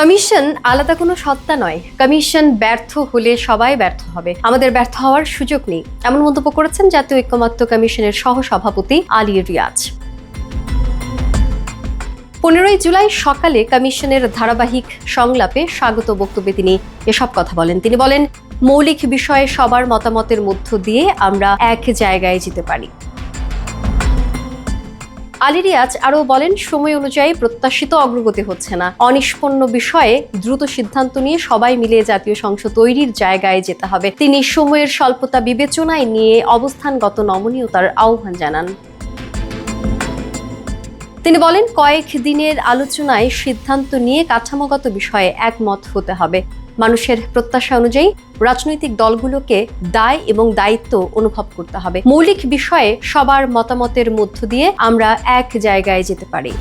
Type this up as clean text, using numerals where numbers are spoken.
Commission আলাদা কোনো সত্তা নয়। কমিশন ব্যর্থ হলে সবাই ব্যর্থ হবে, আমাদের ব্যর্থ হওয়ার সুযোগ নেই, এমন মন্তব্য করেছেন জাতীয় ঐক্যমত্য কমিশনের সহসভাপতি আলী রিয়াজ। 15 জুলাই সকালে কমিশনের ধারাবাহিক সংলাপে স্বাগত বক্তব্যে তিনি এসব কথা বলেন। তিনি বলেন, মৌলিক বিষয়ে সবার মতামতের মধ্য দিয়ে আমরা এক জায়গায় যেতে পারি। আলী রিয়াজ আরও বলেন, সময় অনুযায়ী প্রত্যাশিত অগ্রগতি হচ্ছে না। অনিষ্পন্ন বিষয়ে দ্রুত সিদ্ধান্ত নিয়ে সবাই মিলে জাতীয় সংসদ তৈরির জায়গায় যেতে হবে। তিনি সময়ের স্বল্পতা বিবেচনায় নিয়ে অবস্থানগত নমনীয়তার আহ্বান জানান। তিনি বলেন, কয়েক দিনের আলোচনায় সিদ্ধান্ত নিয়ে কাঠামোগত বিষয়ে একমত হতে হবে। মানুষের প্রত্যাশা অনুযায়ী রাজনৈতিক দলগুলোকে দায় এবং দায়িত্ব অনুভব করতে হবে। মৌলিক বিষয়ে সবার মতামতের মধ্য দিয়ে আমরা এক জায়গায় যেতে পারি।